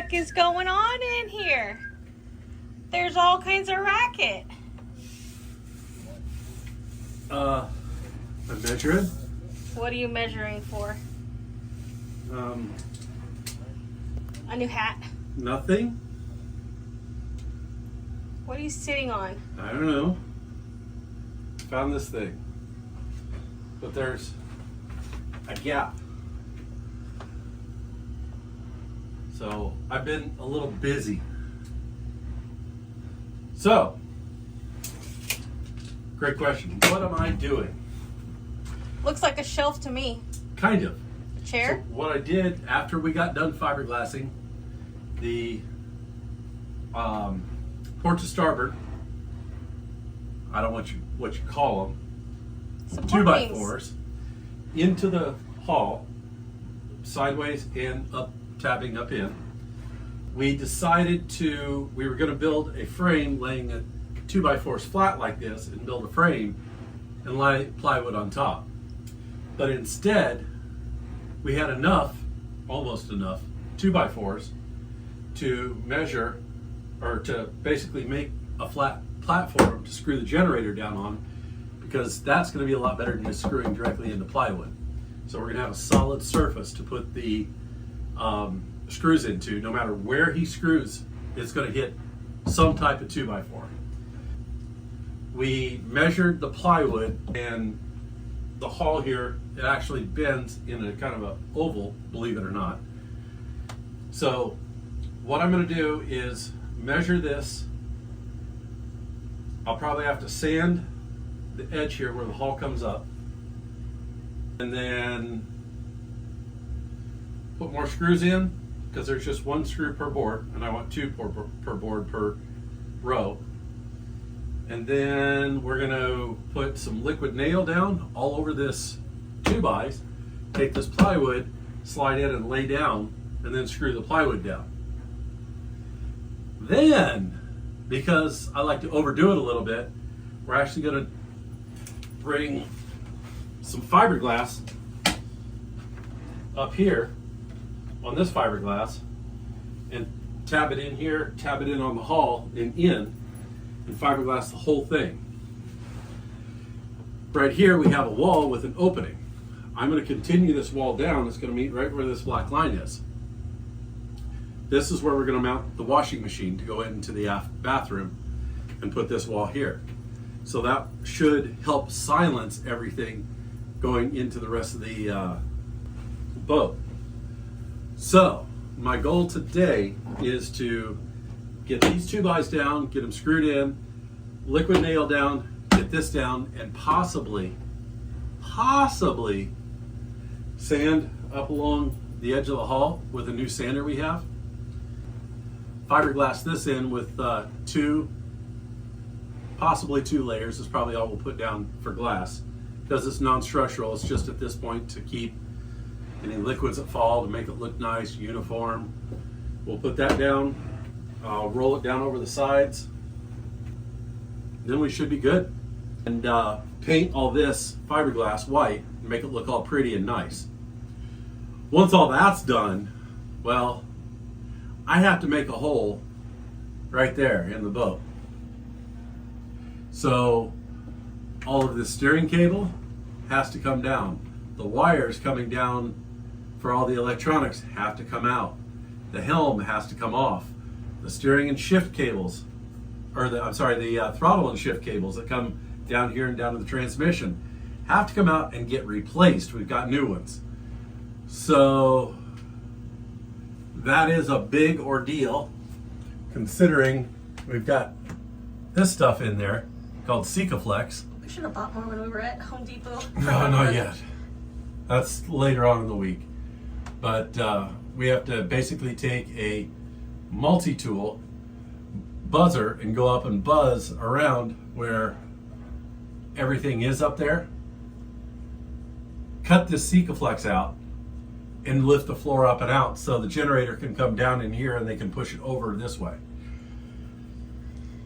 heck is going on in here? There's all kinds of racket. I'm measuring. What are you measuring for? A new hat? Nothing. What are you sitting on? I don't know. Found this thing. But there's a gap. So I've been a little busy. So, great question. What am I doing? Looks like a shelf to me. Kind of. Chair? So what I did after we got done fiberglassing, the port to starboard, I don't know what you call them, Support beams. 2x4s, into the hull, sideways and up, tabbing up in. We decided we were going to build a frame laying a 2x4s flat like this and build a frame and lay plywood on top. But instead, we had almost enough 2x4s to measure, or to basically make a flat platform to screw the generator down on, because that's going to be a lot better than just screwing directly into plywood. So we're going to have a solid surface to put the screws into. No matter where he screws, it's going to hit some type of 2x4. We measured the plywood, and the hull here, it actually bends in a kind of a oval, believe it or not. So what I'm going to do is measure this. I'll probably have to sand the edge here where the hull comes up, and then put more screws in, because there's just one screw per board, and I want two per board per row. And then we're going to put some liquid nail down all over this 2x, take this plywood, slide in and lay down, and then screw the plywood down. Then, because I like to overdo it a little bit, we're actually going to bring some fiberglass up here on this fiberglass and tab it in here, tab it in on the hull and fiberglass the whole thing. Right here we have a wall with an opening. I'm going to continue this wall down. It's going to meet right where this black line is. This is where we're going to mount the washing machine to go into the bathroom and put this wall here. So that should help silence everything going into the rest of the boat. So my goal today is to get these 2x down, get them screwed in, liquid nail down, get this down, and possibly sand up along the edge of the hull with a new sander we have. Fiberglass this in with possibly two layers is probably all we'll put down for glass, because it's non-structural. It's just at this point to keep any liquids that fall, to make it look nice, uniform. We'll put that down, roll it down over the sides, then we should be good. And paint all this fiberglass white and make it look all pretty and nice. Once all that's done, well, I have to make a hole right there in the boat. So all of the steering cable has to come down. The wires coming down for all the electronics have to come out. The helm has to come off. The steering and shift cables, or the throttle and shift cables that come down here and down to the transmission have to come out and get replaced. We've got new ones. So that is a big ordeal, considering we've got this stuff in there called Sikaflex. We should have bought more when we were at Home Depot. No, not yet. That's later on in the week. But we have to basically take a multi-tool buzzer and go up and buzz around where everything is up there, cut this Sikaflex out, and lift the floor up and out so the generator can come down in here and they can push it over this way.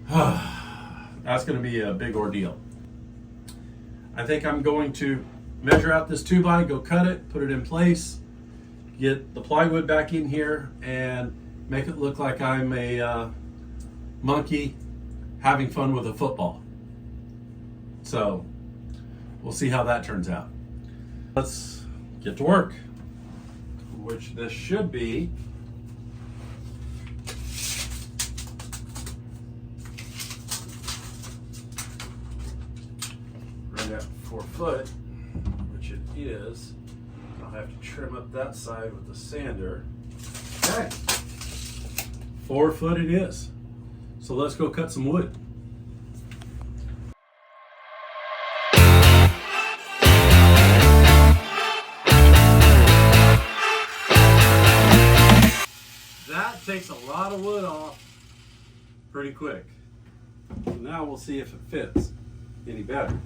That's going to be a big ordeal. I think I'm going to measure out this 2x, go cut it, put it in place, get the plywood back in here, and make it look like I'm a monkey having fun with a football. So we'll see how that turns out. Let's get to work, which this should be right at 4 foot, which it is. I'll have to trim up that side with the sander. Okay, 4 foot it is. So let's go cut some wood. That takes a lot of wood off pretty quick. So now we'll see if it fits any better.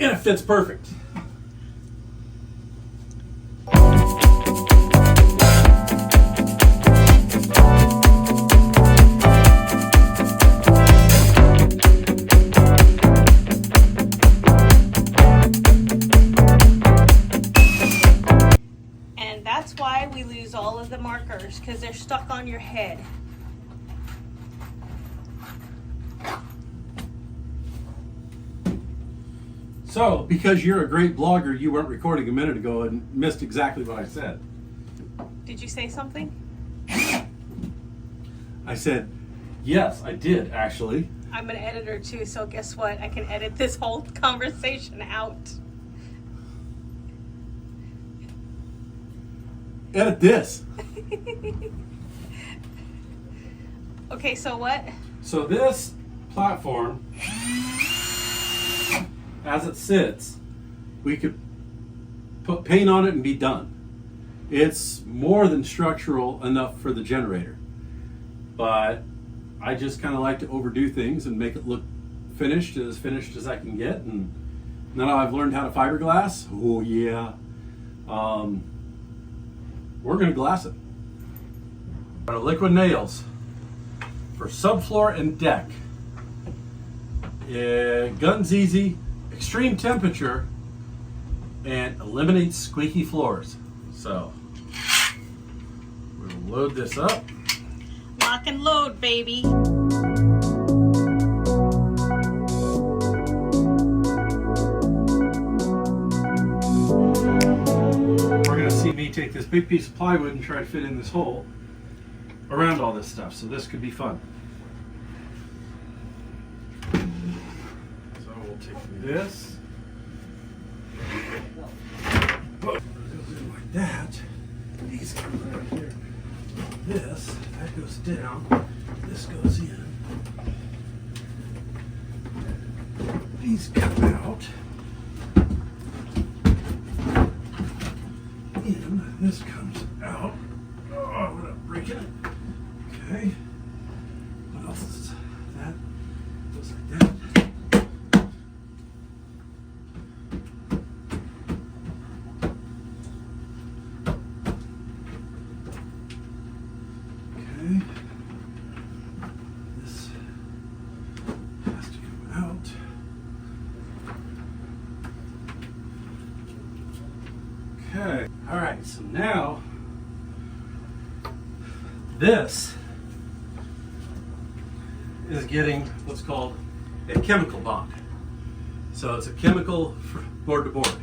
And it fits perfect. And that's why we lose all of the markers, because they're stuck on your head. So, because you're a great blogger, you weren't recording a minute ago and missed exactly what I said. Did you say something? I said, yes, I did actually. I'm an editor too, so guess what? I can edit this whole conversation out. Edit this. Okay, so what? So this platform, as it sits, we could put paint on it and be done. It's more than structural enough for the generator. But I just kind of like to overdo things and make it look finished as I can get. And now I've learned how to fiberglass. Oh yeah. We're gonna glass it. Our liquid nails for subfloor and deck. Guns easy, extreme temperature, and eliminates squeaky floors. So we'll load this up. Lock and load, baby. We're gonna see me take this big piece of plywood and try to fit in this hole around all this stuff. So this could be fun. So we'll take this. Like that. These come right here. This, that goes down. This goes in. These come out. In. This comes out. Oh, I'm gonna break it. Okay. What else is that? Goes like that. Okay. This has to come out. Okay. All right. So now this is getting what's called a chemical bond. So it's a chemical board to board.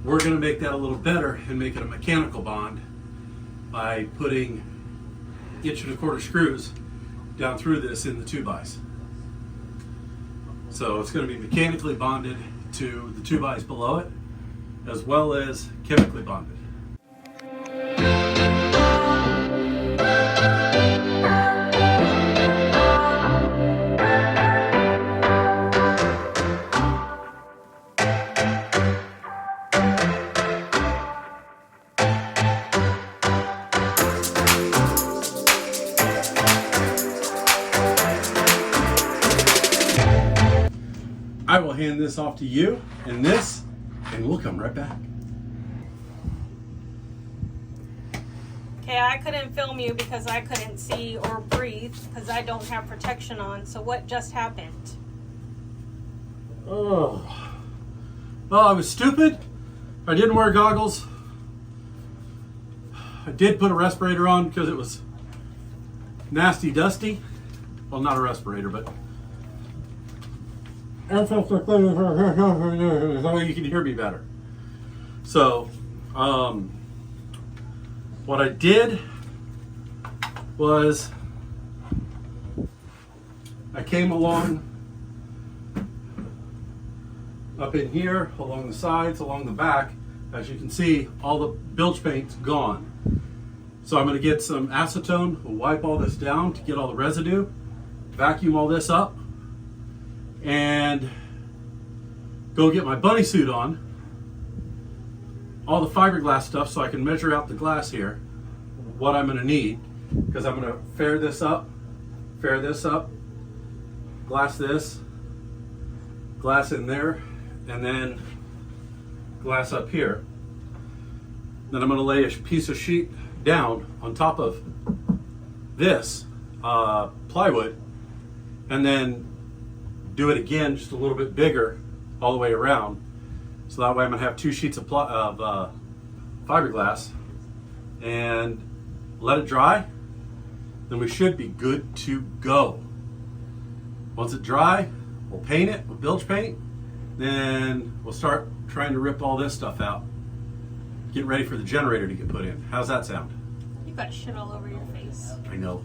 We're going to make that a little better and make it a mechanical bond by putting 1 1/4" screws down through this in the 2x. So it's going to be mechanically bonded to the 2x below it, as well as chemically bonded. I will hand this off to you and this, and we'll come right back. Okay, I couldn't film you because I couldn't see or breathe because I don't have protection on. So what just happened? Oh. Well, I was stupid. I didn't wear goggles. I did put a respirator on because it was nasty dusty. Well, not a respirator, but so you can hear me better. So, what I did was I came along up in here, along the sides, along the back. As you can see, all the bilge paint's gone. So I'm going to get some acetone, we'll wipe all this down to get all the residue, vacuum all this up, and go get my bunny suit on, all the fiberglass stuff so I can measure out the glass here, what I'm going to need, because I'm going to fair this up, glass this, glass in there, and then glass up here. Then I'm going to lay a piece of sheet down on top of this plywood, and then do it again just a little bit bigger all the way around. So that way I'm going to have 2 sheets of fiberglass, and let it dry. Then we should be good to go. Once it's dry, we'll paint it with bilge paint. Then we'll start trying to rip all this stuff out. Get ready for the generator to get put in. How's that sound? You got shit all over your face. I know.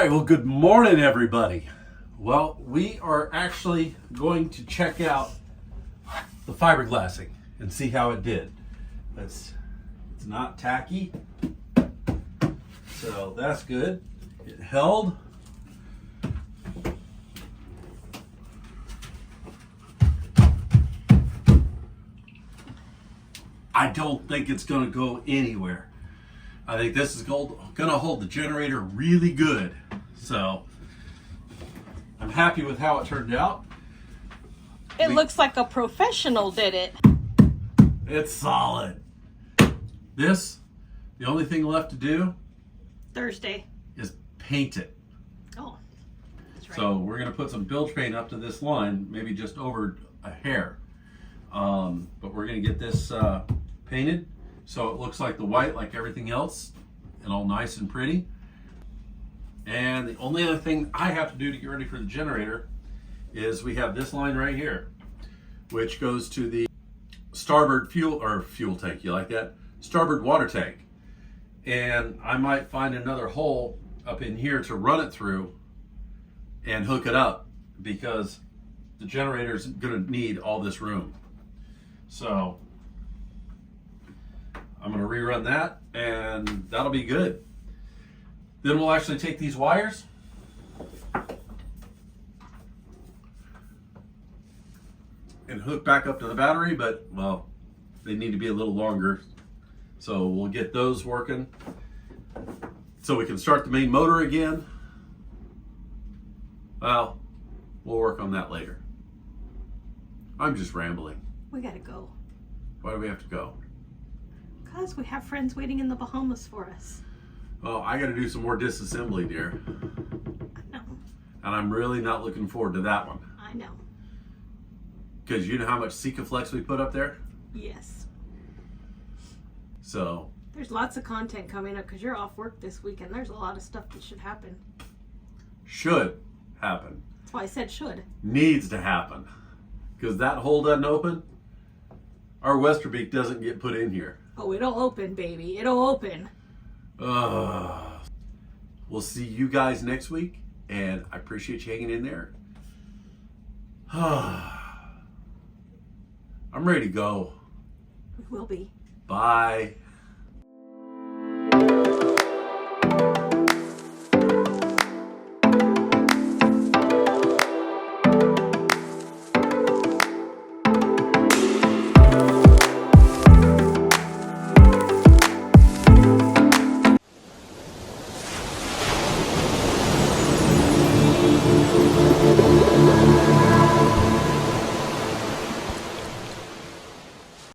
Well, good morning, everybody. Well, we are actually going to check out the fiberglassing and see how it did. It's not tacky, so that's good. It held. I don't think it's going to go anywhere. I think this is going to hold the generator really good. So I'm happy with how it turned out. It looks like a professional did it. It's solid. The only thing left to do Thursday is paint it. Oh, that's right. So we're going to put some bilge paint up to this line, maybe just over a hair. But we're going to get this painted so it looks like the white, like everything else, and all nice and pretty. And the only other thing I have to do to get ready for the generator is we have this line right here, which goes to the starboard fuel tank. You like that? Starboard water tank. And I might find another hole up in here to run it through and hook it up, because the generator is going to need all this room. So I'm going to rerun that, and that'll be good. Then we'll actually take these wires and hook back up to the battery, but well, they need to be a little longer. So we'll get those working so we can start the main motor again. Well, we'll work on that later. I'm just rambling. We gotta go. Why do we have to go? Because we have friends waiting in the Bahamas for us. Oh, I got to do some more disassembly, dear. I know. And I'm really not looking forward to that one. I know. Because you know how much Sikaflex we put up there? Yes. So. There's lots of content coming up because you're off work this week and there's a lot of stuff that should happen. Should happen. That's why I said should. Needs to happen. Because that hole doesn't open, our Westerbeek doesn't get put in here. Oh, it'll open, baby. It'll open. We'll see you guys next week, and I appreciate you hanging in there. I'm ready to go. We will be. Bye.